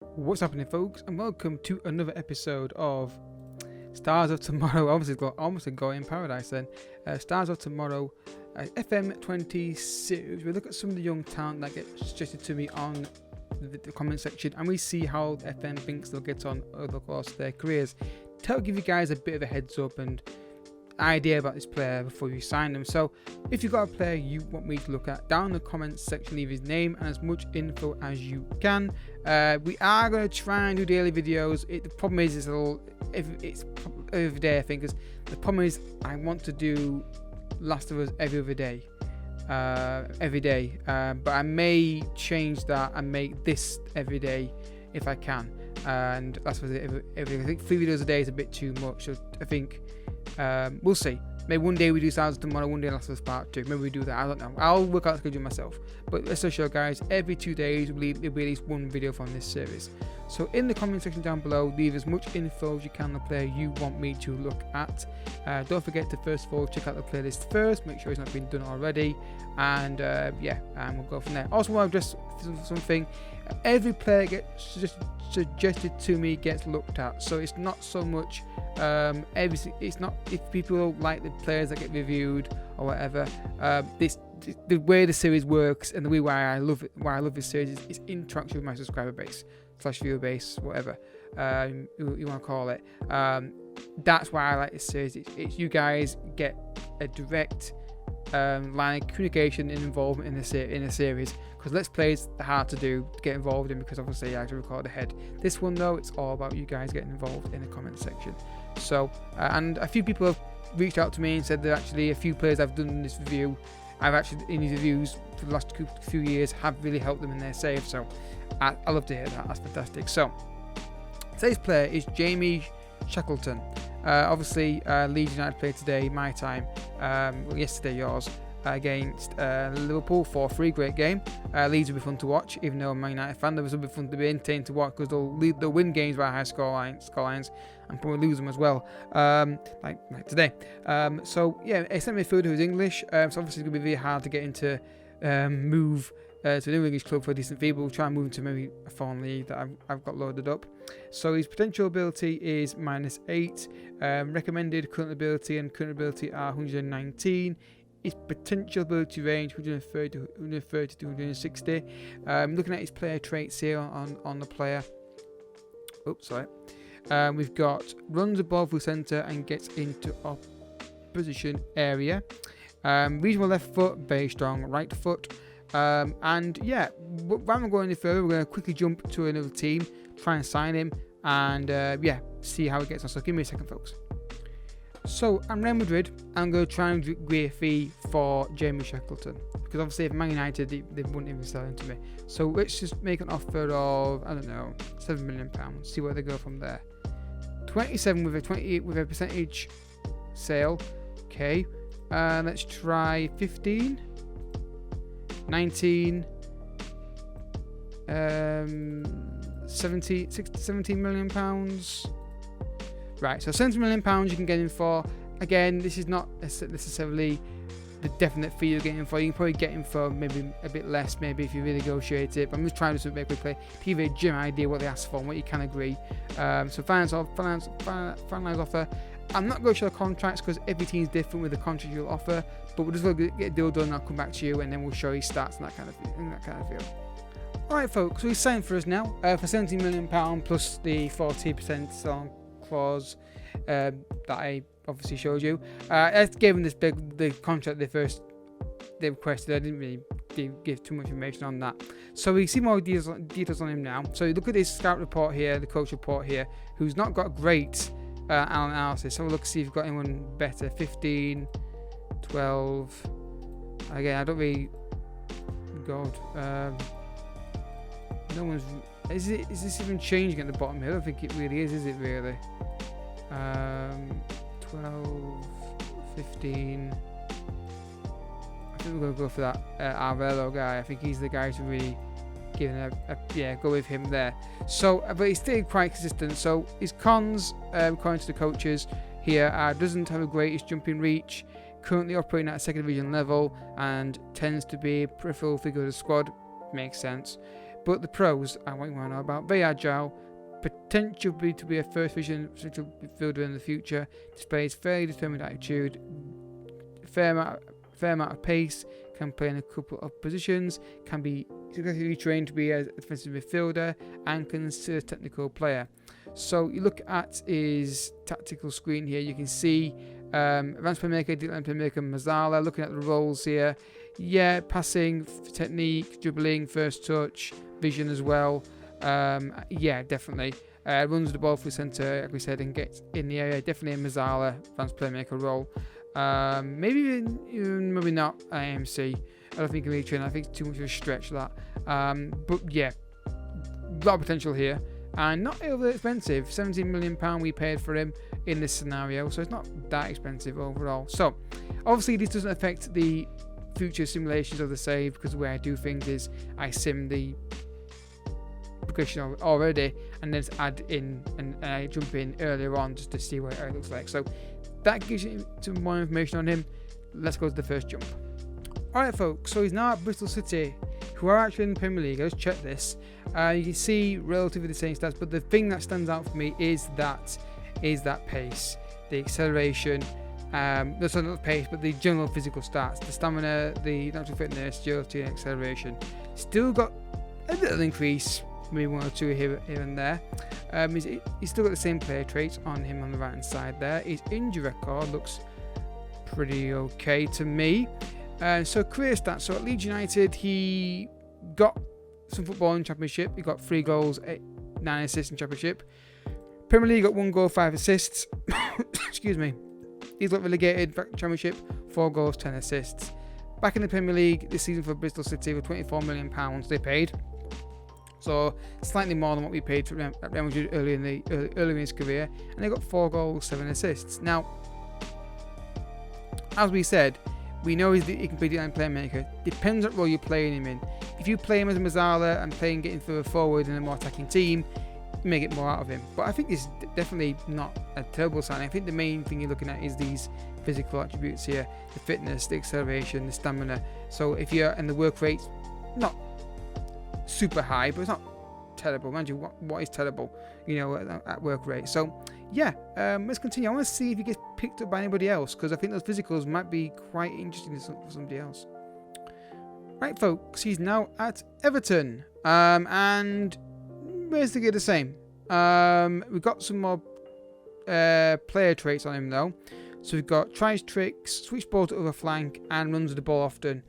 What's happening, folks, and welcome to another episode of Stars of Tomorrow. Almost got in paradise then. Stars of Tomorrow, FM26. We look at some of the young talent that gets suggested to me on the comment section, and we see how FM thinks they'll get on over the course of their careers. To give you guys a bit of a heads up and idea about this player before you sign them. So if you've got a player you want me to look at, down in the comments section leave his name and as much info as you can. We are going to try and do daily videos. The problem is it's every day, I think, because the problem is I want to do Last of Us every other day, but I may change that and make this every day if I can, and that's what everything. I think 3 videos a day is a bit too much, so I think we'll see. Maybe one day we do Stars Tomorrow, one day Last of Us Part 2. Maybe we do that, I don't know. I'll work out the schedule myself. But let's just show, guys, every 2 days there'll be at least one video from this series. So in the comment section down below, leave as much info as you can on the player you want me to look at. Don't forget to first of all check out the playlist first, make sure it's not been done already, and and we'll go from there. Also, want to address something. Every player gets suggested to me gets looked at, so it's not so much it's not if people don't like the players that get reviewed or whatever. The way the series works and the way why I love this series is interaction with my subscriber base / viewer base, whatever you want to call it. That's why I like this series. It's you guys get a direct line of communication and involvement in the series, because Let's Plays are hard to do to get involved in because obviously I have to record ahead. This one though, it's all about you guys getting involved in the comment section. So and a few people have reached out to me and said that actually a few players I've done in this review, I've actually in these reviews for the last few years have really helped them in their save. So I love to hear that. That's fantastic. So today's player is Jamie Shackleton. Obviously Leeds United played today, my time, yesterday yours, against Liverpool 4-3. Great game. Leeds will be fun to watch, even though I'm a Man United fan. There will be fun to be entertained to watch because they'll win games by high scorelines and probably lose them as well, like today. So yeah, a centre midfielder who's English, so obviously it's going to be very hard to get into move to a new English club for a decent fee, but we'll try and move him to maybe a foreign league that I've got loaded up. So his potential ability is -8, recommended current ability and current ability are 119. His potential ability range 130 to 160. Looking at his player traits here on the player. Oops, sorry. We've got runs above the centre and gets into opposition area. Reasonable left foot, very strong right foot. And yeah, rather than going any further, we're going to quickly jump to another team, try and sign him, and see how it gets on. So give me a second, folks. So I'm Real Madrid. I'm going to try and agree a fee for Jamie Shackleton, because obviously if Man United they wouldn't even sell him to me. So let's just make an offer of, I don't know, £7 million. See where they go from there. 27 with a percentage sale. Okay. Let's try 15. 19, 17 million pounds. Right, so 70 million pounds you can get him for. Again, this is not necessarily the definite fee you're getting for. You can probably get him for maybe a bit less, maybe if you really negotiate it. But I'm just trying to do something very quickly to give you a general idea what they ask for and what you can agree. So finance offer. I'm not going to show the contracts because every team's different with the contract you'll offer, but we're just going to get a deal done and I'll come back to you and then we'll show you stats and that kind of feel. Alright folks, so he's signed for us now for £17 million plus the 40% sell clause that I obviously showed you. I gave him the contract they requested. I didn't really give too much information on that. So we see more details on him now. So you look at his scout report here, the coach report here, who's not got great analysis. So we'll look see if you've got anyone better. 15, 12. Again, I don't really. God, no one's. Is this even changing at the bottom here? I don't think it really is it really? 12, 15. I think we're going to go for that Arvello guy. I think he's the guy to really give go with him there. So, but he's still quite consistent. So his cons, according to the coaches here, doesn't have a greatest jumping reach, currently operating at a second division level, and tends to be a peripheral figure of the squad. Makes sense. But the pros, and what you want to know about: very agile, potential to be a first vision central fielder in the future, displays fairly determined attitude, fair amount of pace, can play in a couple of positions, can be successfully trained to be a defensive midfielder, and considered a technical player. So you look at his tactical screen here, you can see advanced playmaker, deep line playmaker, Mazzala. Looking at the roles here, yeah, passing, technique, dribbling, first touch, vision as well. Yeah, definitely. Runs the ball through centre, like we said, and gets in the area. Definitely a Mazzala advanced playmaker role. Maybe even maybe not AMC. I don't think he can really train. I think it's too much of a stretch that. But yeah, a lot of potential here, and not overly expensive. £17 million we paid for him in this scenario, so it's not that expensive overall. So obviously this doesn't affect the future simulations of the save, because the way I do things is I sim the progression already and then add in and I jump in earlier on just to see what it looks like. So that gives you some more information on him. Let's go to the first jump. Alright folks, so he's now at Bristol City, who are actually in the Premier League. Let's check this. You can see relatively the same stats, but the thing that stands out for me is that pace, the acceleration, not the pace, but the general physical stats, the stamina, the natural fitness, agility and acceleration. Still got a little increase, maybe one or two here and there. He's still got the same player traits on him on the right hand side there. His injury record looks pretty okay to me. So career stats, so at Leeds United he got some football in Championship. He got 3 goals, 9 assists in Championship. Premier League got 1 goal, 5 assists. Excuse me. He's got relegated Championship, 4 goals, 10 assists. Back in the Premier League this season for Bristol City with £24 million they paid. So slightly more than what we paid for Real Madrid earlier in his career, and they got 4 goals, 7 assists. Now, as we said, we know he can be the line playmaker. Depends what role you're playing him in. If you play him as a Mazzala and getting further forward in a more attacking team, you may get more out of him. But I think it's definitely not a terrible sign. I think the main thing you're looking at is these physical attributes here: the fitness, the acceleration, the stamina. So if you're in the work rate, not super high, but it's not terrible. Mind you, what is terrible, at work rate. So yeah, let's continue. I want to see if he gets picked up by anybody else, because I think those physicals might be quite interesting for somebody else. Right folks, he's now at Everton, and basically the same. We've got some more player traits on him though. So we've got tries tricks, switch ball to other flank, and runs the ball often.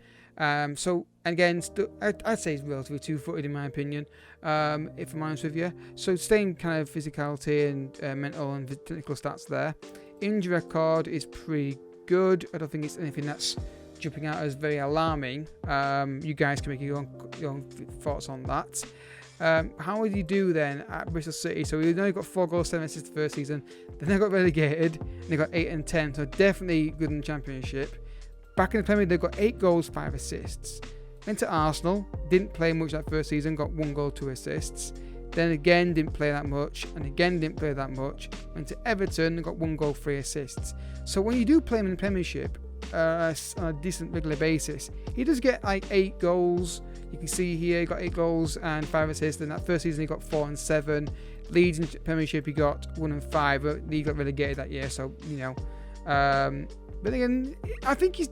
So again, I'd say he's relatively two-footed in my opinion, if I'm honest with you. So same kind of physicality and mental and technical stats there. Injury record is pretty good. I don't think it's anything that's jumping out as very alarming. You guys can make your own thoughts on that. How would you do then at Bristol City? So we only got 4 goals, 7 assists the first season. Then they got relegated and they got 8 and 10. So definitely good in the Championship. Back in the Premier League, they've got 8 goals, 5 assists. Went to Arsenal, didn't play much that first season, got 1 goal, 2 assists. Then again, didn't play that much, and again, didn't play that much. Went to Everton and got 1 goal, 3 assists. So when you do play him in the Premiership on a decent regular basis, he does get like 8 goals. You can see here, he got 8 goals and 5 assists. Then that first season, he got 4 and 7. Leeds in Premiership, he got 1 and 5, but he got relegated that year, so, but again, I think he's,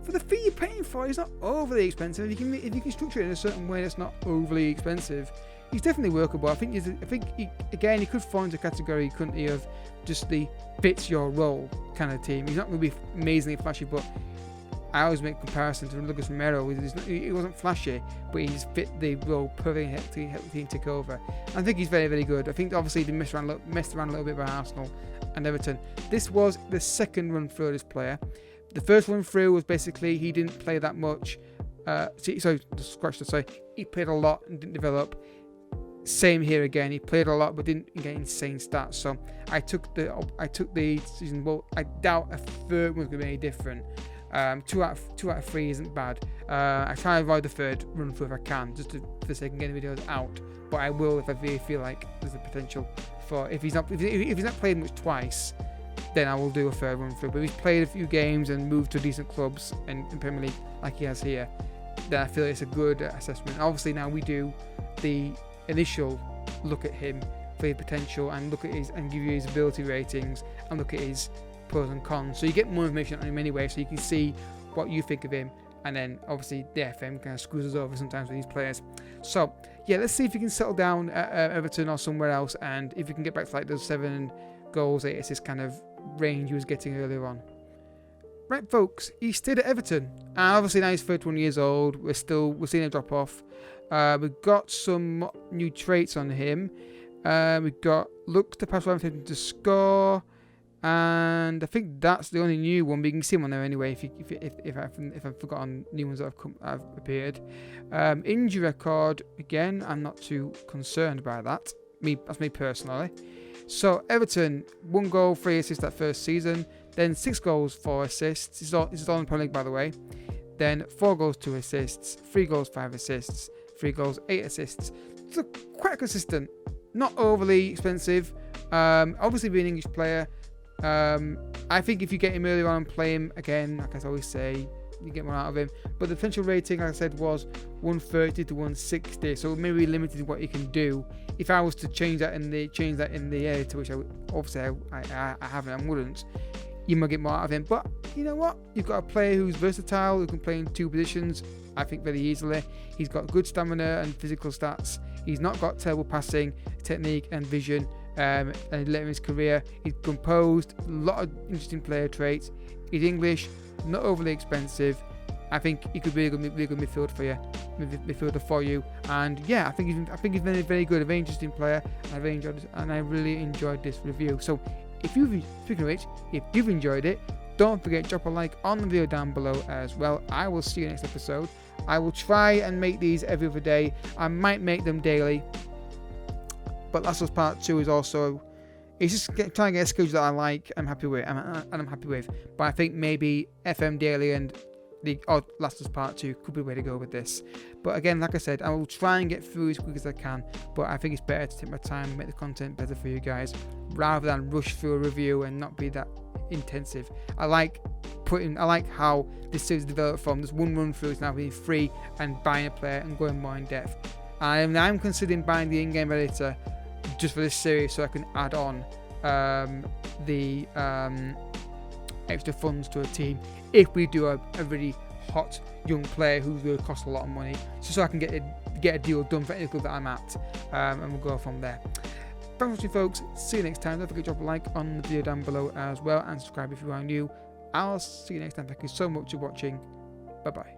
for the fee you're paying for, he's not overly expensive. If you can structure it in a certain way that's not overly expensive, he's definitely workable. I think he could fall into a category, couldn't he, of just the fits your role kind of team. He's not going to be amazingly flashy, but I always make comparison to Lucas Romero. He wasn't flashy, but he just fit the role perfectly to help the team take over. I think he's very, very good. I think obviously they messed around a little bit by Arsenal and Everton. This was the second run through of this player. The first run through was basically he didn't play that much. He played a lot and didn't develop. Same here again. He played a lot but didn't get insane stats. So I took the season. Well, I doubt a third one's going to be any different. 2 out of 3 isn't bad. I try to avoid the third run through if I can, just for the sake of getting videos out. But I will if I really feel like there's a potential for if he's not played much twice, then I will do a third run through. But if he's played a few games and moved to decent clubs in Premier League like he has here, then I feel it's a good assessment. Obviously now we do the initial look at him for his potential and look at his and give you his ability ratings and look at his pros and cons. So you get more information on him anyway, so you can see what you think of him. And then obviously the FM kind of screws us over sometimes with these players. So yeah, let's see if he can settle down at Everton or somewhere else, and if he can get back to like those 7 goals, 8 assists kind of range he was getting earlier on. Right, folks, he stayed at Everton, and obviously now he's 31 years old. We're seeing a drop off. We've got some new traits on him. We've got look to pass, to score, and I think that's the only new one. But you can see him on there anyway. If I've forgotten new ones that have appeared. Injury record again, I'm not too concerned by that. That's me personally. So Everton, 1 goal, 3 assists that first season. Then 6 goals, 4 assists. This is all in the Premier League, by the way. Then 4 goals, 2 assists. 3 goals, 5 assists. 3 goals, 8 assists. So quite consistent. Not overly expensive. Obviously being an English player. I think if you get him earlier on and play him again, like I always say, you get more out of him. But the potential rating, like I said, was 130 to 160, so maybe limited what you can do. If I was to change that in the editor, which I haven't and wouldn't, you might get more out of him. But you know what? You've got a player who's versatile, who can play in 2 positions, I think very easily. He's got good stamina and physical stats. He's not got terrible passing, technique and vision. And later in his career, he's composed, a lot of interesting player traits. He's English, not overly expensive. I think he could be a really good midfielder for you. And yeah, I think he's very, very good, a very interesting player. I really enjoyed this review. So speaking of which, if you've enjoyed it, don't forget to drop a like on the video down below as well. I will see you next episode. I will try and make these every other day. I might make them daily, but Last of Us Part 2 is also, it's just trying to get a schedule that I like and I'm happy with. But I think maybe FM daily and the Last of Us Part 2 could be the way to go with this. But again, like I said, I will try and get through as quick as I can, but I think it's better to take my time and make the content better for you guys rather than rush through a review and not be that intensive. I like how this series developed from just one run through to now being free and buying a player and going more in depth. I'm considering buying the in-game editor just for this series so I can add on the extra funds to a team if we do a really hot young player who will cost a lot of money, so I can get a deal done for any club that I'm at, and we'll go from there. Thanks for watching, folks. See you next time. Don't forget to drop a like on the video down below as well, and subscribe if you are new. I'll see you next time. Thank you so much for watching. Bye bye.